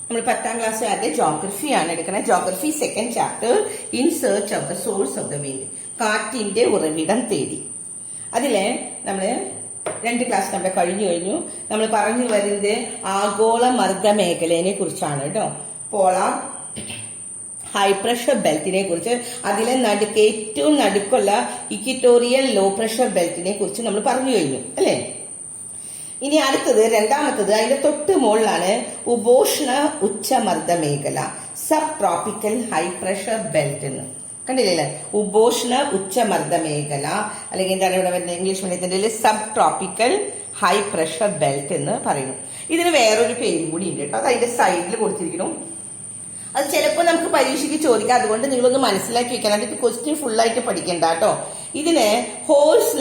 നമ്മൾ 10ാം ക്ലാസ്സുകാരുടെ ജോഗ്രഫിയാണ് എടുക്കുന്നത്. Geography second chapter, in search of the source of the wind, കാറ്റിന്റെ ഉറവിടം തേടി. അതില് നമ്മള് 2 ക്ലാസ് നമ്മുടെ കഴിഞ്ഞു. നമ്മൾ പറഞ്ഞു വരുന്നത് ആഗോള മർദ്ദ മേഖലയെ കുറിച്ചാണ് കേട്ടോ. പോളാർ ഹൈ പ്രഷർ ബെൽറ്റിനെ കുറിച്ച്, അതിലെ ഏറ്റവും നടുക്കുള്ള ഇക്വിറ്റോറിയൽ ലോ പ്രഷർ ബെൽറ്റിനെ കുറിച്ച് നമ്മൾ പറഞ്ഞു കഴിഞ്ഞു അല്ലെ. ഇനി അടുത്തത് രണ്ടാമത്തത്, അതിന്റെ തൊട്ട് മുകളിലാണ് ഉപോഷ്ണ ഉച്ചമർദ്ദ മേഖല, sub tropical high pressure belt എന്ന് കണ്ടില്ലേ. ഉപോഷ്ണ ഉച്ചമർദ്ദ മേഖല അല്ലെങ്കിൽ എന്താണ് ഇവിടെ വരുന്നത് ഇംഗ്ലീഷ് മീഡിയത്തിന്റെ sub tropical high pressure belt എന്ന് പറയുന്നു. ഇതിന് വേറൊരു പേരും കൂടി ഉണ്ട് കേട്ടോ, അത് അതിന്റെ സൈഡിൽ കൊടുത്തിരിക്കുന്നു. അത് ചിലപ്പോൾ നമുക്ക് പരീക്ഷയ്ക്ക് ചോദിക്കാം, അതുകൊണ്ട് നിങ്ങളൊന്ന് മനസ്സിലാക്കി വെക്കണം. അതിന്റെ ക്വസ്റ്റ്യൻ ഫുള്ളായിട്ട് പഠിക്കണ്ട കേട്ടോ. ഇതിന് ഹോഴ്സ്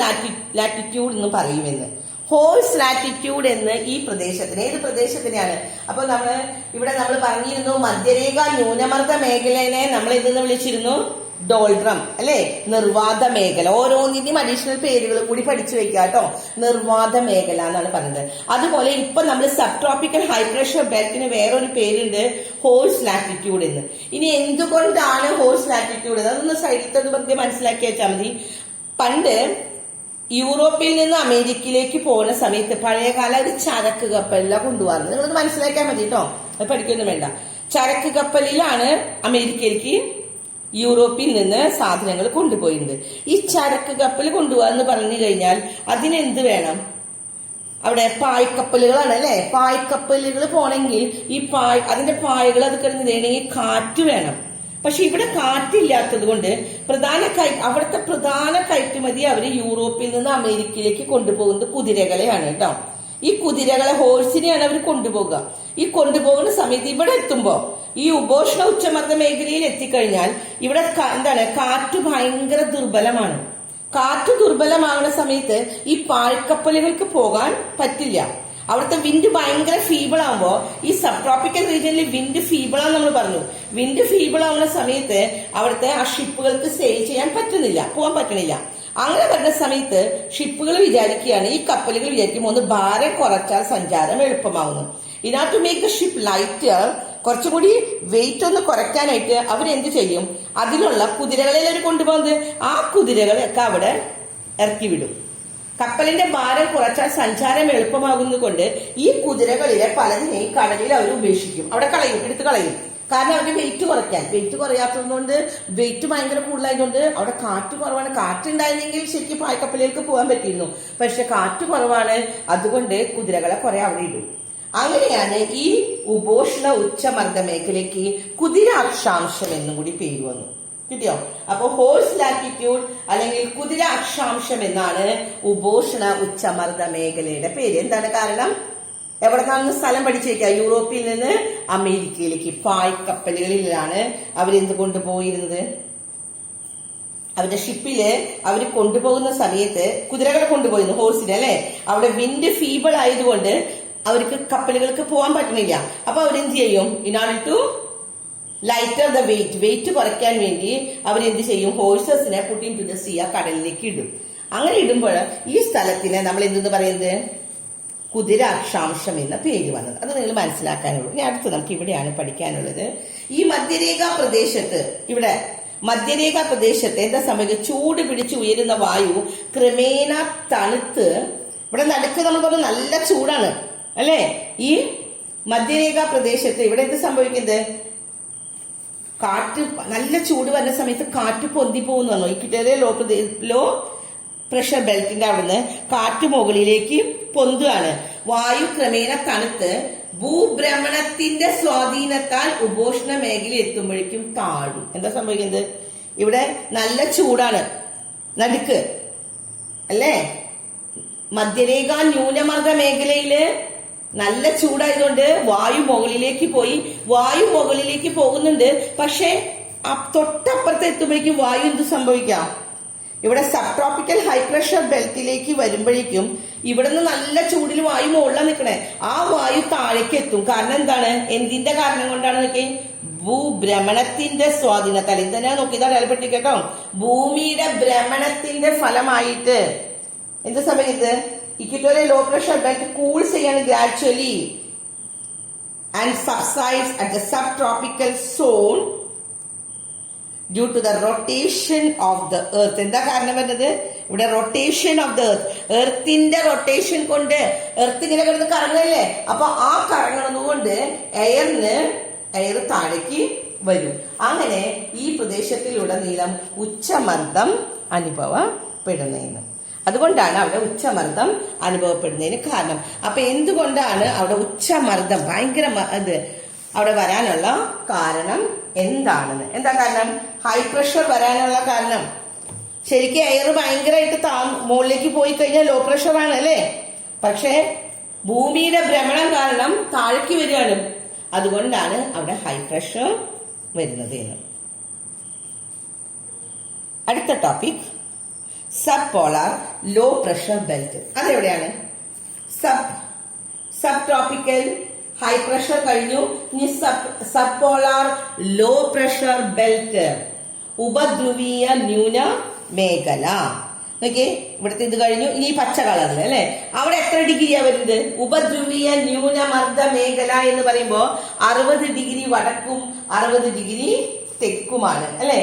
ലാറ്റിറ്റ്യൂഡ് എന്ന് പറയുമെന്ന്. ഹോഴ്സ് ലാറ്റിറ്റ്യൂഡ് എന്ന് ഈ പ്രദേശത്തിന്, ഏത് പ്രദേശത്തിനെയാണ്? അപ്പൊ ഇവിടെ നമ്മൾ പറഞ്ഞിരുന്നു മധ്യരേഖ ന്യൂനമർദ്ദ മേഖലയെ നമ്മൾ ഇതെന്ന് വിളിച്ചിരുന്നു ഡോൾഡ്രം അല്ലെ, നിർവാത മേഖല. ഓരോന്നിന്റെയും അഡീഷണൽ പേരുകൾ കൂടി പഠിച്ചു വെക്കുക കേട്ടോ. നിർവാത മേഖല എന്നാണ് പറയുന്നത്. അതുപോലെ ഇപ്പൊ നമ്മൾ സബ് ട്രോപ്പിക്കൽ ഹൈ പ്രഷർ ബെൽറ്റിന് വേറൊരു പേരുണ്ട്, ഹോഴ്സ് ലാറ്റിറ്റ്യൂഡ് എന്ന്. ഇനി എന്തുകൊണ്ടാണ് ഹോഴ്സ് ലാറ്റിറ്റ്യൂഡ്? അതൊന്ന് സൈഡിൽ പ്രത്യേകം മനസ്സിലാക്കി വെച്ചാൽ മതി. പണ്ട് യൂറോപ്പിൽ നിന്ന് അമേരിക്കയിലേക്ക് പോകുന്ന സമയത്ത് പഴയകാല ഒരു ചരക്ക് കപ്പലിലാണ് കൊണ്ടുപോകുന്നത്. നിങ്ങളത് മനസ്സിലാക്കാൻ മതി കേട്ടോ, അത് പഠിക്കൊന്നും വേണ്ട. ചരക്ക് കപ്പലിലാണ് അമേരിക്കയിലേക്ക് യൂറോപ്പിൽ നിന്ന് സാധനങ്ങൾ കൊണ്ടുപോയിരുന്നത്. ഈ ചരക്ക് കപ്പൽ കൊണ്ടുപോകാന്ന് പറഞ്ഞു കഴിഞ്ഞാൽ അതിനെന്ത് വേണം? അവിടെ പായ്ക്കപ്പലുകളാണ് അല്ലെ. പായ്ക്കപ്പലുകൾ പോണെങ്കിൽ ഈ അതിന്റെ പായകൾ അത് കിടന്നില്ലെങ്കിൽ കാറ്റ് വേണം. പക്ഷെ ഇവിടെ കാറ്റില്ലാത്തത് കൊണ്ട് അവിടുത്തെ പ്രധാന കയറ്റുമതി അവര് യൂറോപ്പിൽ നിന്ന് അമേരിക്കയിലേക്ക് കൊണ്ടുപോകുന്നത് കുതിരകളെയാണ് കേട്ടോ. ഈ കുതിരകളെ, ഹോഴ്സിനെയാണ് അവർ കൊണ്ടുപോകുക. ഈ കൊണ്ടുപോകുന്ന സമയത്ത് ഇവിടെ എത്തുമ്പോ ഈ ഉപോഷ്ണ ഉച്ചമർദ്ദ മേഖലയിൽ എത്തിക്കഴിഞ്ഞാൽ ഇവിടെ എന്താണ്, കാറ്റ് ഭയങ്കര ദുർബലമാണ്. കാറ്റ് ദുർബലമാകുന്ന സമയത്ത് ഈ പാഴ്ക്കപ്പലുകൾക്ക് പോകാൻ പറ്റില്ല. അവിടുത്തെ വിൻഡ് ഭയങ്കര ഫീബിൾ ആകുമ്പോ, ഈ സബ് ട്രോപ്പിക്കൽ റീജിയനിൽ വിൻഡ് ഫീബിൾ ആണെന്ന് നമ്മൾ പറഞ്ഞു. വിൻഡ് ഫീബിൾ ആവുന്ന സമയത്ത് അവിടുത്തെ ആ ഷിപ്പുകൾക്ക് സെയിൽ ചെയ്യാൻ പറ്റുന്നില്ല, പോകാൻ പറ്റണില്ല. അങ്ങനെ വരുന്ന സമയത്ത് ഷിപ്പുകൾ വിചാരിക്കുകയാണ്, ഈ കപ്പലുകൾ വിചാരിക്കും ഒന്ന് ഭാരം കുറച്ചാൽ സഞ്ചാരം എളുപ്പമാവുന്നു. ഇനാ to make the ship lighter, കുറച്ചുകൂടി വെയിറ്റ് ഒന്ന് കുറയ്ക്കാനായിട്ട് അവരെന്ത് ചെയ്യും, അതിലുള്ള കുതിരകളെ അവർ കൊണ്ടുപോകുന്നത്, ആ കുതിരകളെയൊക്കെ അവിടെ ഇറക്കി വിടും. കപ്പലിന്റെ ഭാരം കുറച്ചാൽ സഞ്ചാരം എളുപ്പമാകുന്നതുകൊണ്ട് ഈ കുതിരകളിലെ പലതിനെയും കടലിൽ അവർ ഉപേക്ഷിക്കും, അവിടെ എടുത്ത് കളയും. കാരണം അവരുടെ വെയിറ്റ് കുറയ്ക്കാൻ, വെയിറ്റ് കുറയാത്തതുകൊണ്ട്, വെയിറ്റ് ഭയങ്കര കൂടുതലായതുകൊണ്ട് അവിടെ കാറ്റ് കുറവാണ്. കാറ്റുണ്ടായിരുന്നെങ്കിൽ ശരിക്കും പായ്ക്കപ്പലിലേക്ക് പോകാൻ പറ്റിയിരുന്നു. പക്ഷെ കാറ്റ് കുറവാണ്, അതുകൊണ്ട് കുതിരകളെ കുറെ അവിടെ ഇടും. അങ്ങനെയാണ് ഈ ഉപോഷ്ണ ഉച്ചമർദ്ദ മേഖലയ്ക്ക് കുതിര അക്ഷാംശം എന്നും കൂടി പേര് വന്നു. കിട്ടിയോ? അപ്പൊ ഹോഴ്സ് ലാറ്റിറ്റ്യൂഡ് അല്ലെങ്കിൽ കുതിര അക്ഷാംശം എന്നാണ് ഉപോഷ്ണ ഉച്ചമർദ്ദ മേഖലയുടെ പേര്. എന്താണ് കാരണം? എവിടെ നിന്നാണ് സ്ഥലം പഠിച്ചേക്കുക? യൂറോപ്പിൽ നിന്ന് അമേരിക്കയിലേക്ക് പായ്ക്കപ്പലുകളിലാണ് അവരെന്ത് കൊണ്ടുപോയിരുന്നത്? അവരുടെ ഷിപ്പില് അവർ കൊണ്ടുപോകുന്ന സമയത്ത് കുതിരകളെ കൊണ്ടുപോയിരുന്നു, ഹോഴ്സിനെ അല്ലെ. അവിടെ വിൻഡ് ഫീബിൾ ആയതുകൊണ്ട് അവർക്ക് കപ്പലുകൾക്ക് പോകാൻ പറ്റുന്നില്ല. അപ്പൊ അവരെന്ത് ചെയ്യും? In order to lighter the weight കുറയ്ക്കാൻ വേണ്ടി അവരെന്ത് ചെയ്യും? ഹോഴ്സസിനെ put into the sea, കടലിലേക്ക് ഇടും. അങ്ങനെ ഇടുമ്പോൾ ഈ സ്ഥലത്തിന് നമ്മൾ എന്തെന്ന് പറയുന്നത്? കുതിര അക്ഷാംശം എന്ന പേര് വന്നത്. അത് നിങ്ങൾ മനസ്സിലാക്കാനുള്ളൂ. ഇനി അടുത്ത് നമുക്ക് ഇവിടെയാണ് പഠിക്കാനുള്ളത്. ഈ മധ്യരേഖാ പ്രദേശത്ത്, ഇവിടെ മധ്യരേഖാ പ്രദേശത്ത് എന്താ സംഭവിക്കുക? ചൂട് പിടിച്ച് ഉയരുന്ന വായു ക്രമേണ തണുത്ത്, ഇവിടെ നടുക്ക് നമ്മൾ പറഞ്ഞു നല്ല ചൂടാണ് അല്ലെ. ഈ മധ്യരേഖാ പ്രദേശത്ത് ഇവിടെ എന്ത് സംഭവിക്കുന്നത്? കാറ്റ്, നല്ല ചൂട് വരുന്ന സമയത്ത് കാറ്റ് പൊന്തി പോകുന്നു പറഞ്ഞു. ഇക്വിറ്റോറിയൽ ലോ പ്രഷർ ബെൽറ്റിന്റെ അവിടുന്ന് കാറ്റ് മുകളിലേക്ക് പൊന്തുകയാണ്. വായു ക്രമേണ തണുത്ത് ഭൂഭ്രമണത്തിന്റെ സ്വാധീനത്താൽ ഉപോഷ്ണ മേഖല എത്തുമ്പോഴേക്കും താഴും. എന്താ സംഭവിക്കുന്നത്? ഇവിടെ നല്ല ചൂടാണ് നടുക്ക് അല്ലേ. മധ്യരേഖ ന്യൂനമർദ്ദ മേഖലയില് നല്ല ചൂടായതുകൊണ്ട് വായു മുകളിലേക്ക് പോകുന്നുണ്ട്. പക്ഷെ തൊട്ടപ്പുറത്ത് എത്തുമ്പോഴേക്കും വായു എന്ത് സംഭവിക്കാം? ഇവിടെ സബ് ട്രോപ്പിക്കൽ ഹൈ പ്രഷർ ബെൽറ്റിലേക്ക് വരുമ്പോഴേക്കും ഇവിടെ നിന്ന് നല്ല ചൂടിൽ വായു മുകളിലാണ് നിൽക്കണേ, ആ വായു താഴേക്ക് എത്തും. കാരണം എന്താണ്? എന്തിന്റെ കാരണം കൊണ്ടാണ് നിൽക്കേ? ഭൂഭ്രമണത്തിന്റെ സ്വാധീനത്താൽ. എന്തിനാ നോക്കിയത് അടയാളപ്പെട്ടി കേട്ടോ. ഭൂമിയുടെ ഭ്രമണത്തിന്റെ ഫലമായിട്ട് എന്ത് സംഭവിക്കുന്നത്? Equatorial low pressure belt cool ചെയ്യാണ് gradually and subsides at the subtropical zone due to the rotation of the earth. എന്താ കാരണം വരുന്നത്? ഇവിടെ റൊട്ടേഷൻ ഓഫ് ദ എർത്ത്, എർത്തിന്റെ റൊട്ടേഷൻ കൊണ്ട് എർത്ത് ഇങ്ങനെ കിടന്ന് കറങ്ങല്ലേ, അപ്പൊ ആ കറങ്ങുന്നത് കൊണ്ട് എയർ താഴേക്ക് വരും. അങ്ങനെ ഈ പ്രദേശത്തിലുടനീളം ഉച്ചമർദ്ദം അനുഭവപ്പെടുന്നതിന്, അതുകൊണ്ടാണ് അവിടെ ഉച്ചമർദ്ദം അനുഭവപ്പെടുന്നതിന് കാരണം. അപ്പൊ എന്തുകൊണ്ടാണ് അവിടെ ഉച്ചമർദ്ദം ഭയങ്കര അവിടെ വരാനുള്ള കാരണം എന്താണെന്ന്? എന്താ കാരണം? ഹൈ പ്രഷർ വരാനുള്ള കാരണം ശരിക്കും എയർ ഭയങ്കരമായിട്ട് മുകളിലേക്ക് പോയി കഴിഞ്ഞാൽ ലോ പ്രഷർ ആണ് അല്ലേ, പക്ഷെ ഭൂമിയുടെ ഭ്രമണം കാരണം താഴേക്ക് വരികയാണ്, അതുകൊണ്ടാണ് അവിടെ ഹൈ പ്രഷർ വരുന്നത് എന്ന്. അടുത്ത topic subpolar low pressure belt. അതെവിടെയാണ്? സബ് ട്രോപ്പിക്കൽ ഹൈ പ്രഷർ കഴിഞ്ഞു, ഇനി subpolar low pressure belt, ഉപധ്രുവീയ ന്യൂന മേഖല. ഓക്കെ, ഇവിടുത്തെ ഇത് കഴിഞ്ഞു. ഇനി പച്ച കളറിൽ അല്ലെ, അവിടെ എത്ര ഡിഗ്രിയാ വരുന്നത്? ഉപധ്രുവീയ ന്യൂനമർദ്ദ മേഖല എന്ന് പറയുമ്പോ 60 ഡിഗ്രി വടക്കും 60 ഡിഗ്രി തെക്കുമാണ് അല്ലെ,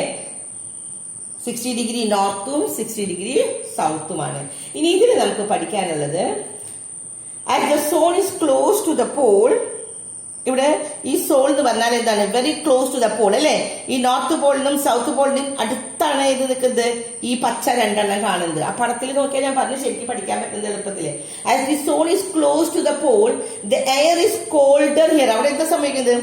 60 ഡിഗ്രി നോർത്തും 60 ഡിഗ്രി സൗത്തുമാണ്. ഇനി ഇതിൽ നമുക്ക് പഠിക്കാനുള്ളത്, as the zone is close to the pole, ഇവിടെ ഈ സോൾ എന്ന് പറഞ്ഞാൽ എന്താണ്? Very close to the pole അല്ലെ, ഈ നോർത്ത് പോളിനും സൗത്ത് പോളിനും അടുത്താണ് ഇത് നിൽക്കുന്നത്, ഈ പച്ച രണ്ടെണ്ണം കാണുന്നത്. ആ പടത്തിൽ നോക്കിയാൽ ഞാൻ പറഞ്ഞു ശരിക്കും പഠിക്കാൻ പറ്റുന്നത് എളുപ്പത്തില്. As the zone is close to the pole the air is colder here. അവിടെ എന്താ സംഭവിക്കുന്നത്?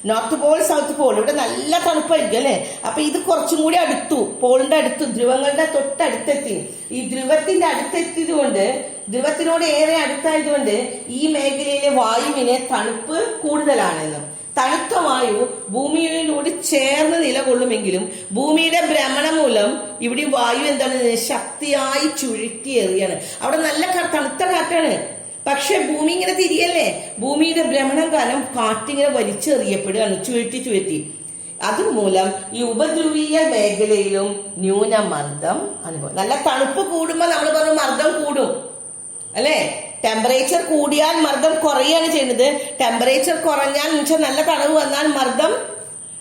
നോർത്ത് പോൾ സൗത്ത് പോൾ ഇവിടെ നല്ല തണുപ്പായിരിക്കും അല്ലെ, അപ്പൊ ഇത് കുറച്ചും കൂടി അടുത്തു, പോളിന്റെ അടുത്തു, ധ്രുവങ്ങളുടെ തൊട്ടടുത്തെത്തി. ഈ ധ്രുവത്തിന്റെ അടുത്തെത്തിയത് കൊണ്ട്, ധ്രുവത്തിനോട് ഏറെ അടുത്തായതുകൊണ്ട് ഈ മേഖലയിലെ വായുവിന് തണുപ്പ് കൂടുതലാണെന്നും, തണുത്ത വായു ഭൂമിയോട് ചേർന്ന് നിലകൊള്ളുമെങ്കിലും ഭൂമിയുടെ ഭ്രമണം മൂലം ഇവിടെ വായു എന്താണ് ശക്തിയായി ചുഴറ്റി എറിയാണ്. അവിടെ നല്ല തണുത്ത കാറ്റാണ്, പക്ഷെ ഭൂമി ഇങ്ങനെ തിരിയല്ലേ, ഭൂമിയുടെ ഭ്രമണം കാരണം കാറ്റിങ്ങനെ വലിച്ചെറിയപ്പെടുകയാണ്, ചുഴറ്റി. അതുമൂലം ഈ ഉപധ്രുവീയ മേഖലയിലും ന്യൂനമർദ്ദം അനുഭവം. നല്ല തണുപ്പ് കൂടുമ്പോൾ നമ്മൾ പറഞ്ഞു മർദ്ദം കൂടും അല്ലെ, ടെമ്പറേച്ചർ കൂടിയാൽ മർദ്ദം കുറയാണ് ചെയ്യുന്നത്, ടെമ്പറേച്ചർ കുറഞ്ഞാൽ നല്ല തണുപ്പ് വന്നാൽ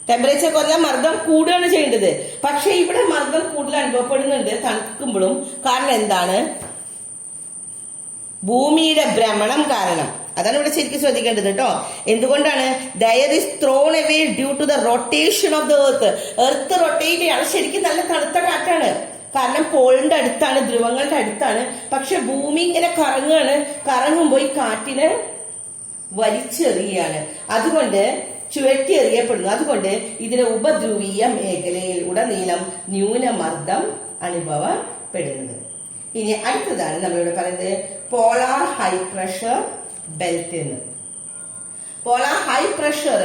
ടെമ്പറേച്ചർ കുറഞ്ഞാൽ മർദ്ദം കൂടുകയാണ് ചെയ്യേണ്ടത്. പക്ഷെ ഇവിടെ മർദ്ദം കൂടുതൽ അനുഭവപ്പെടുന്നുണ്ട് തണുക്കുമ്പോഴും. കാരണം എന്താണ്? ഭൂമിയുടെ ഭ്രമണം കാരണം. അതാണ് ഇവിടെ ശരിക്കും ശ്രദ്ധിക്കേണ്ടത് കേട്ടോ. എന്തുകൊണ്ടാണ്? There is thrown away due to the rotation of the earth. Earth rotate ചെയ്യാണ്, ശരിക്കും നല്ല തണുത്ത കാറ്റാണ്, കാരണം പോളിന്റെ അടുത്താണ്, ധ്രുവങ്ങളുടെ അടുത്താണ്. പക്ഷെ ഭൂമി ഇങ്ങനെ കറങ്ങുമ്പോൾ ഈ കാറ്റിനെ വലിച്ചെറിയാണ്, അതുകൊണ്ട് ചുഴറ്റി എറിയപ്പെടുന്നു. അതുകൊണ്ട് ഇതിന് ഉപധ്രുവീയ മേഖലയിൽ ഉടനീളം ന്യൂനമർദ്ദം അനുഭവപ്പെടുന്നത്. ഇനി അടുത്തതാണ് നമ്മളിവിടെ പറയുന്നത് പോളാർ ഹൈ പ്രഷർ ബെൽറ്റ് എന്ന്. Polar high pressure,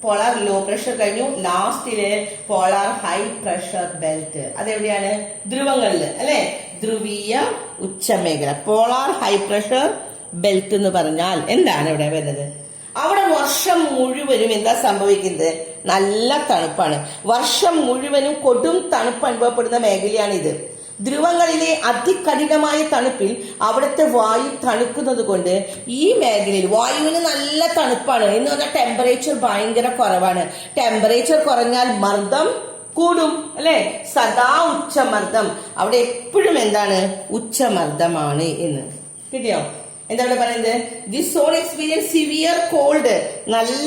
polar low pressure കഴിഞ്ഞു, ലാസ്റ്റില് പോളാർ ഹൈ പ്രഷർ ബെൽറ്റ്. അതെവിടെയാണ്? ധ്രുവങ്ങളിൽ അല്ലെ, ധ്രുവീയ ഉച്ചമേഖല. പോളാർ ഹൈ പ്രഷർ ബെൽറ്റ് എന്ന് പറഞ്ഞാൽ എന്താണ് ഇവിടെ വരുന്നത്? അവിടെ വർഷം മുഴുവനും എന്താ സംഭവിക്കുന്നത്? നല്ല തണുപ്പാണ്, വർഷം മുഴുവനും കൊടും തണുപ്പ് അനുഭവപ്പെടുന്ന മേഖലയാണിത്. ധ്രുവങ്ങളിലെ അതികഠിനമായ തണുപ്പിൽ അവിടുത്തെ വായു തണുക്കുന്നത് കൊണ്ട് ഈ മേഖലയിൽ വായുവിന് നല്ല തണുപ്പാണ്. എന്ന് പറഞ്ഞാൽ ടെമ്പറേച്ചർ ഭയങ്കര കുറവാണ്. ടെമ്പറേച്ചർ കുറഞ്ഞാൽ മർദ്ദം കൂടും അല്ലെ, സദാ ഉച്ചമർദ്ദം. അവിടെ എപ്പോഴും എന്താണ്? ഉച്ചമർദ്ദമാണ് എന്ന്. കിട്ടിയോ? എന്താ ഇവിടെ പറയുന്നത്? This zone experience severe cold. നല്ല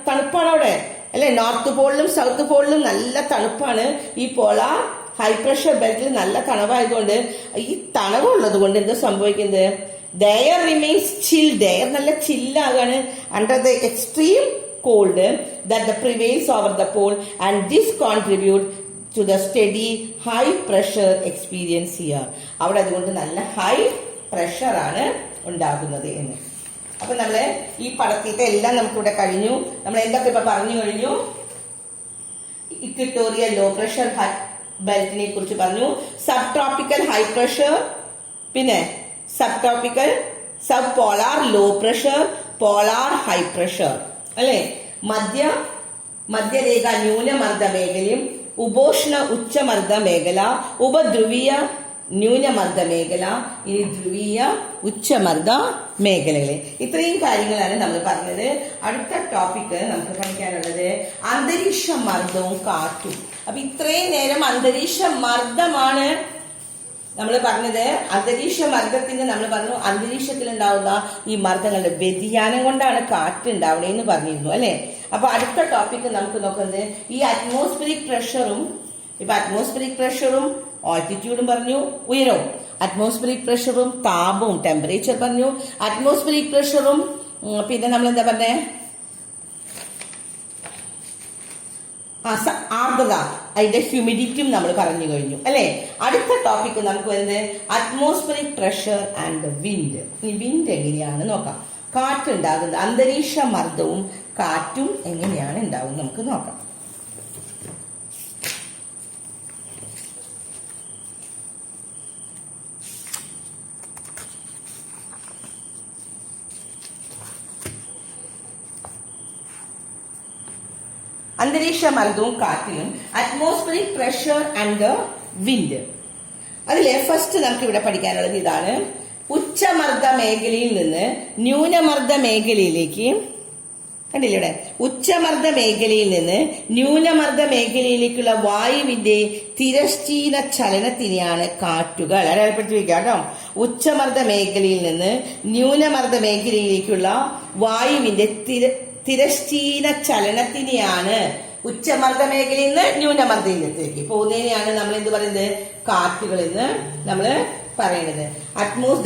തണുപ്പാണ് അവിടെ അല്ലെ, നോർത്ത് പോളിലും സൗത്ത് പോളിലും നല്ല തണുപ്പാണ്. ഈ പോളാർ ഹൈ പ്രഷർ ബെൽറ്റിൽ നല്ല തണവായതുകൊണ്ട്, ഈ തണവുള്ളത് കൊണ്ട് എന്താ സംഭവിക്കുന്നത്? There remains chilled. എയർ നല്ല ചില്ലാകാണ് under the extreme cold that prevails over the pole and this contribute to the steady high pressure experience here. അവിടെ അതുകൊണ്ട് നല്ല ഹൈ പ്രഷർ ആണ് ഉണ്ടാകുന്നത് എന്ന്. അപ്പൊ നമ്മള് ഈ പടത്തിത്തെ എല്ലാം നമുക്കിവിടെ കഴിഞ്ഞു. നമ്മൾ എന്തൊക്കെ ഇപ്പൊ പറഞ്ഞു കഴിഞ്ഞു? ഇക്വറ്റോറിയൽ ലോ പ്രഷർ ബെൽറ്റിനെ കുറിച്ച് പറഞ്ഞു, സബ് ട്രോപ്പിക്കൽ ഹൈ പ്രഷർ, പിന്നെ subtropical subpolar low pressure, polar high pressure അല്ലെ, മധ്യരേഖ ന്യൂനമർദ്ദ മേഖലയും ഉപോഷ്ണ ഉച്ചമർദ്ദ മേഖല, ഉപധ്രുവീയ ന്യൂനമർദ്ദ മേഖല, ഇനി ധ്രുവീയ ഉച്ചമർദ്ദ മേഖലകളെ. ഇത്രയും കാര്യങ്ങളാണ് നമ്മൾ പറഞ്ഞത്. അടുത്ത ടോപ്പിക്ക് നമുക്ക് പഠിക്കാനുള്ളത് അന്തരീക്ഷ മർദ്ദവും കാറ്റും. അപ്പൊ ഇത്രയും നേരം അന്തരീക്ഷ മർദ്ദമാണ് നമ്മൾ പറഞ്ഞത്. അന്തരീക്ഷ മർദ്ദത്തിന് നമ്മൾ പറഞ്ഞു അന്തരീക്ഷത്തിൽ ഉണ്ടാവുന്ന ഈ മർദ്ദങ്ങളുടെ വ്യതിയാനം കൊണ്ടാണ് കാറ്റ് ഉണ്ടാവണേന്ന് പറഞ്ഞിരുന്നു അല്ലെ. അപ്പൊ അടുത്ത ടോപ്പിക്ക് നമുക്ക് നോക്കുന്നത് ഈ അറ്റ്മോസ്ഫിയറിക് പ്രഷറും. ഇപ്പൊ അറ്റ്മോസ്ഫിയറിക് പ്രഷറും ഓൾട്ടിറ്റ്യൂഡും പറഞ്ഞു, ഉയരവും. അറ്റ്മോസ്ഫിയറിക് പ്രഷറും താപവും ടെമ്പറേച്ചർ പറഞ്ഞു. അറ്റ്മോസ്ഫിയറിക് പ്രഷറും പിന്നെ നമ്മൾ എന്താ പറഞ്ഞേ, ആർദ്രത, അതിന്റെ ഹ്യൂമിഡിറ്റിയും നമ്മൾ പറഞ്ഞു കഴിഞ്ഞു അല്ലെ. അടുത്ത ടോപ്പിക്ക് നമുക്ക് വരുന്നത് അറ്റ്മോസ്ഫിയറിക് പ്രഷർ ആൻഡ് വിൻഡ്. ഈ വിൻഡ് എങ്ങനെയാണ് നോക്കാം. കാറ്റുണ്ടാകുന്നത്, അന്തരീക്ഷ മർദ്ദവും കാറ്റും എങ്ങനെയാണ് ഉണ്ടാവും നമുക്ക് നോക്കാം. അന്തരീക്ഷ മർദ്ദവും കാറ്റിലും അറ്റ്മോസ്ഫിയറിക് പ്രഷർ ആൻഡ് വിൻഡ്. അതിലെ ഫസ്റ്റ് നമുക്ക് ഇവിടെ പഠിക്കാനുള്ളത് ഇതാണ്. ഉച്ചമർദ്ദ മേഖലയിൽ നിന്ന് ന്യൂനമർദ്ദ മേഖലയിലേക്ക്, കണ്ടില്ലേ ഇവിടെ, ഉച്ചമർദ്ദ മേഖലയിൽ നിന്ന് ന്യൂനമർദ്ദ മേഖലയിലേക്കുള്ള വായുവിന്റെ തിരശ്ചീന ചലനത്തിനെയാണ് കാറ്റുകൾ. അടയാളപ്പെടുത്തി വയ്ക്കുക കേട്ടോ. ഉച്ചമർദ്ദ മേഖലയിൽ നിന്ന് ന്യൂനമർദ്ദ മേഖലയിലേക്കുള്ള വായുവിന്റെ തിരശ്ചീന ചലനത്തിനെയാണ്, ഉച്ചമർദ്ദ മേഖലയിൽ നിന്ന് ന്യൂനമർദ്ദയിലേക്ക് പോകുന്നതിനെയാണ് നമ്മൾ എന്ത് പറയുന്നത്, കാറ്റുകൾ എന്ന് നമ്മൾ പറയുന്നത്.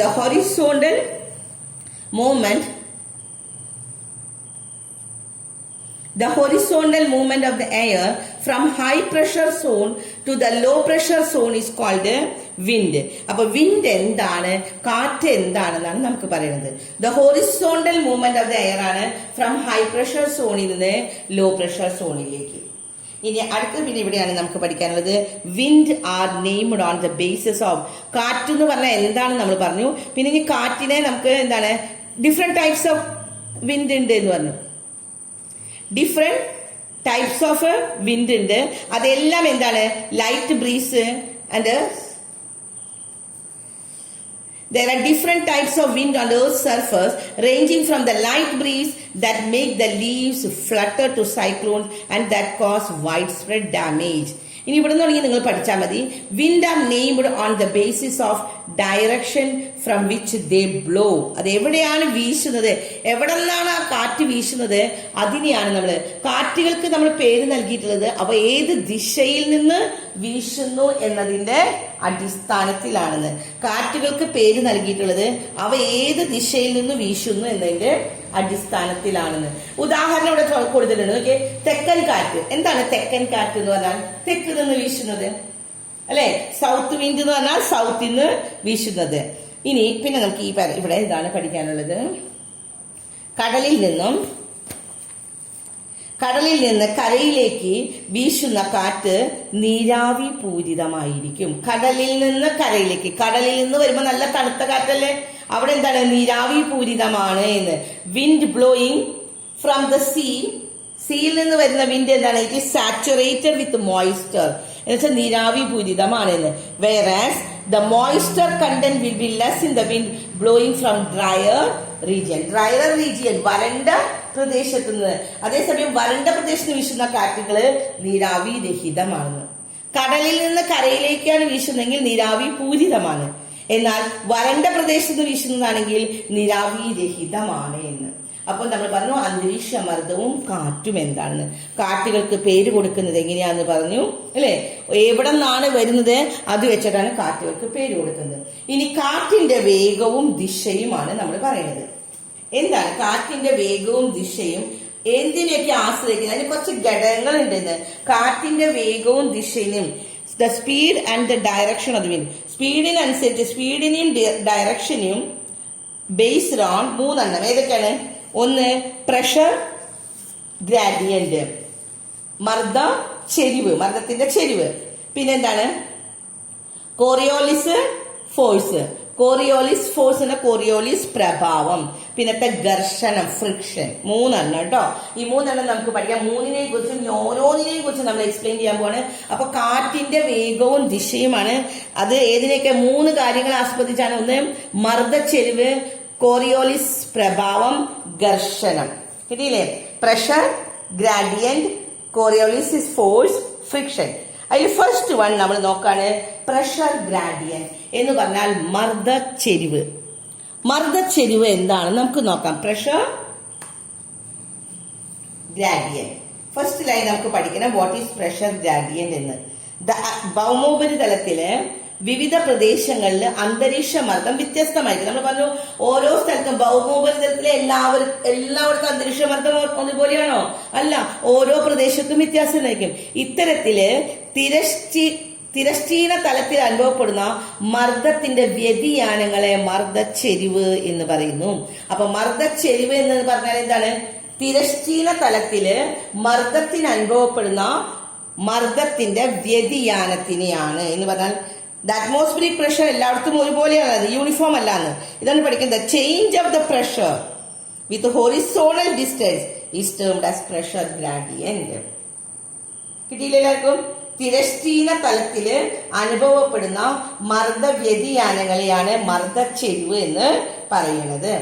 The horizontal movement of the air from high pressure zone to the low pressure zone is called wind. അപ്പൊ വിൻഡ് എന്താണ്, കാറ്റ് എന്താണെന്നാണ് നമുക്ക് പറയുന്നത്. The horizontal movement of the air ആണ് ഫ്രം ഹൈ പ്രഷർ സോണിൽ നിന്ന് ലോ പ്രഷർ സോണിലേക്ക്. ഇനി അടുത്ത പിന്നെ ഇവിടെയാണ് നമുക്ക് പഠിക്കാനുള്ളത്. Wind R named on the basis of. കാറ്റ് എന്ന് പറഞ്ഞാൽ എന്താണ് നമ്മൾ പറഞ്ഞു. പിന്നെ ഇനി കാറ്റിനെ നമുക്ക് എന്താണ്, ഡിഫറെന്റ് ടൈപ്സ് ഓഫ് വിൻഡ് ഉണ്ട് എന്ന് പറഞ്ഞു. ഡിഫറെന്റ് ടൈപ്സ് ഓഫ് വിൻഡ് ഉണ്ട്. അതെല്ലാം എന്താണ്, light breeze and there are different types of wind on the earth's surface, ranging from the light breeze that make the leaves flutter to cyclones and that cause widespread damage. ഇനി ഇവിടെ തുടങ്ങി നിങ്ങൾ പഠിച്ചാൽ മതി. Wind R named on the basis of direction from which they blow. അത് എവിടെയാണ് വീശുന്നത്, എവിടെ നിന്നാണ് ആ കാറ്റ് വീശുന്നത്, അതിനെയാണ് നമ്മൾ കാറ്റുകൾക്ക് നമ്മൾ പേര് നൽകിയിട്ടുള്ളത്. അവ ഏത് ദിശയിൽ നിന്ന് വീശുന്നു എന്നതിന്റെ അടിസ്ഥാനത്തിലാണെന്ന്. കാറ്റുകൾക്ക് പേര് നൽകിയിട്ടുള്ളത് അവ ഏത് ദിശയിൽ നിന്ന് വീശുന്നു എന്നതിന്റെ അടിസ്ഥാനത്തിലാണെന്ന്. ഉദാഹരണം ഇവിടെ കൊടുത്തിട്ടുണ്ട്. ഓക്കെ, തെക്കൻ കാറ്റ്. എന്താണ് തെക്കൻ കാറ്റ് എന്ന് പറഞ്ഞാൽ? തെക്ക് നിന്ന് വീശുന്നത് അല്ലെ. സൗത്ത് വിൻഡ് എന്ന് പറഞ്ഞാൽ സൗത്തിൽ നിന്ന് വീശുന്നത്. ഇനി പിന്നെ നമുക്ക് ഇവിടെ ഇതാണ് പഠിക്കാനുള്ളത്. കടലിൽ നിന്ന് കരയിലേക്ക് വീശുന്ന കാറ്റ് നീരാവി പൂരിതമായിരിക്കും. കടലിൽ നിന്ന് കരയിലേക്ക്, കടലിൽ നിന്ന് വരുമ്പോ നല്ല തണുത്ത കാറ്റല്ലേ, അവിടെ എന്താണ്, നീരാവി പൂരിതമാണ് എന്ന്. Wind blowing from the sea, സീയിൽ നിന്ന് വരുന്ന വിൻഡ് എന്താണ്, it is saturated with moisture, എന്നുവെച്ചാൽ നീരാവി പൂരിതമാണ് എന്ന്. Whereas the moisture content will be less in the wind blowing from drier region. Drier region, വരണ്ട പ്രദേശത്ത് നിന്ന്. അതേസമയം വരണ്ട പ്രദേശത്ത് വീശുന്ന കാറ്റുകള് നീരാവി രഹിതമാണ്. കടലിൽ നിന്ന് കരയിലേക്കാണ് വീശുന്നതെങ്കിൽ നീരാവി പൂരിതമാണ്. എന്നാൽ വരണ്ട പ്രദേശത്ത് വീശുന്നതാണെങ്കിൽ നീരാവി രഹിതമാണ് എന്ന്. അപ്പോൾ നമ്മൾ പറഞ്ഞു അന്തരീക്ഷ മർദ്ദവും കാറ്റും എന്താണെന്ന്. കാറ്റുകൾക്ക് പേര് കൊടുക്കുന്നത് എങ്ങനെയാന്ന് പറഞ്ഞു അല്ലെ. എവിടെ നിന്നാണ് വരുന്നത് അത് വെച്ചിട്ടാണ് കാറ്റുകൾക്ക് പേര് കൊടുക്കുന്നത്. ഇനി കാറ്റിന്റെ വേഗവും ദിശയുമാണ് നമ്മൾ പറയുന്നത്. എന്താണ് കാറ്റിന്റെ വേഗവും ദിശയും, എന്തിനെയൊക്കെ ആശ്രയിക്കുന്നത്, അതിന് കുറച്ച് ഘടകങ്ങൾ ഉണ്ടെന്ന്. കാറ്റിന്റെ വേഗവും ദിശയും, the speed and the direction of the wind. സ്പീഡിനനുസരിച്ച്, സ്പീഡിനെയും ഡയറക്ഷനെയും ബേസ്ഡ് ഓൺ മൂന്നെണ്ണം. ഏതൊക്കെയാണ്? ഒന്ന് പ്രഷർ ഗ്രാഡിയന്റ്, മർദ്ദത്തിന്റെ ചെരിവ്. പിന്നെന്താണ്? കോറിയോളിസ് ഫോഴ്സ്, കോറിയോളിസ് ഫോഴ്സ് എന്ന കോറിയോളിസ് പ്രഭാവം, പിന്നത്തെ ഘർഷണം ഫ്രിക്ഷൻ. 3 കേട്ടോ. ഈ 3 നമുക്ക് പഠിക്കാം. 3 കുറിച്ചും ഓരോന്നിനെയും കുറിച്ചും നമ്മൾ എക്സ്പ്ലെയിൻ ചെയ്യാൻ പോവാണ്. അപ്പൊ കാറ്റിന്റെ വേഗവും ദിശയുമാണ്. അത് ഏതിനെയൊക്കെ 3 കാര്യങ്ങൾ ആസ്പദിച്ചാണ്. ഒന്ന് മർദ്ദച്ചെരിവ്, കോറിയോളിസ് പ്രഭാവം, ഘർഷണം. കിട്ടിയില്ലേ? Pressure gradient, Coriolis force, friction. അതിൽ ഫസ്റ്റ് വൺ നമ്മൾ നോക്കാണ് പ്രഷർ ഗ്രാഡിയന്റ് എന്ന് പറഞ്ഞാൽ മർദ്ദച്ചെരിവ്. മർദ്ദച്ചെരിവ് എന്താണ് നമുക്ക് നോക്കാം. പ്രഷർ ഗ്രാഡിയന്റ് ഫസ്റ്റ് ലൈൻ നമുക്ക് പഠിക്കണം. വാട്ട് ഈസ് പ്രഷർ ഗ്രാഡിയന്റ് എന്ന്. ഭൗമോപരിതലത്തില് വിവിധ പ്രദേശങ്ങളിൽ അന്തരീക്ഷ മർദ്ദം വ്യത്യസ്തമായിരിക്കും. നമ്മൾ പറഞ്ഞു ഓരോ സ്ഥലത്തും ഭൗമോപരിതലത്തിലെ എല്ലാവർക്കും അന്തരീക്ഷ മർദ്ദം ഒരുപോലെയാണോ? അല്ല, ഓരോ പ്രദേശത്തും വ്യത്യാസമായിരിക്കും. ഇത്തരത്തില് തിരശ്ചീന തലത്തിൽ അനുഭവപ്പെടുന്ന മർദ്ദത്തിന്റെ വ്യതിയാനങ്ങളെ മർദ്ദച്ചെരിവ് എന്ന് പറയുന്നു. അപ്പൊ മർദ്ദച്ചെരിവ് എന്ന് പറഞ്ഞാൽ എന്താണ്? തിരശ്ചീന തലത്തില് മർദ്ദത്തിന് അനുഭവപ്പെടുന്ന മർദ്ദത്തിന്റെ വ്യതിയാനത്തിനെയാണ് എന്ന് പറഞ്ഞാൽ അറ്റ്മോസ്ഫിയറിക് പ്രഷർ എല്ലായിടത്തും ഒരുപോലെയാണ്, യൂണിഫോം അല്ലാന്ന്. ഇതാണ് പഠിക്കുന്നത്. Change of the pressure with horizontal distance is termed as pressure gradient. കിട്ടിയില്ല എല്ലാവർക്കും? തിരശ്ചീന തലത്തില് അനുഭവപ്പെടുന്ന മർദ്ദ വ്യതിയാനങ്ങളെയാണ് മർദ്ദച്ചെരിവ് എന്ന് പറയുന്നത്.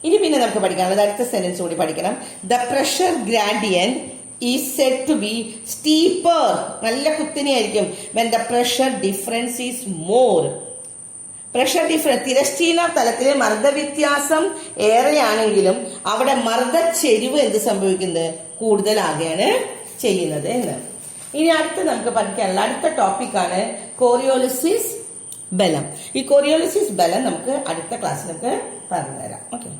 ഇനി പിന്നെ നമുക്ക് പഠിക്കാനുള്ളത് അടുത്ത സെന്റൻസ് കൂടി പഠിക്കണം. The pressure gradient is said to be steeper, നല്ല കുത്തനെയായിരിക്കും, when the pressure difference is more. Pressure difference തിരശ്ചീന തലത്തിലെ മർദ്ദവ്യത്യാസം ഏറെയാണെങ്കിലും അവിടെ മർദ്ദച്ചെരിവ് എന്ത് സംഭവിക്കുന്നത്? കൂടുതലാകുകയാണ് ചെയ്യുന്നത് എന്ന്. ഇനി അടുത്ത് നമുക്ക് പഠിക്കാനുള്ള അടുത്ത ടോപ്പിക്കാണ് കോറിയോളിസിസ് ബലം. ഈ കോറിയോളിസിസ് ബലം നമുക്ക് അടുത്ത ക്ലാസ്സിലൊക്കെ പറഞ്ഞുതരാം. ഓക്കെ.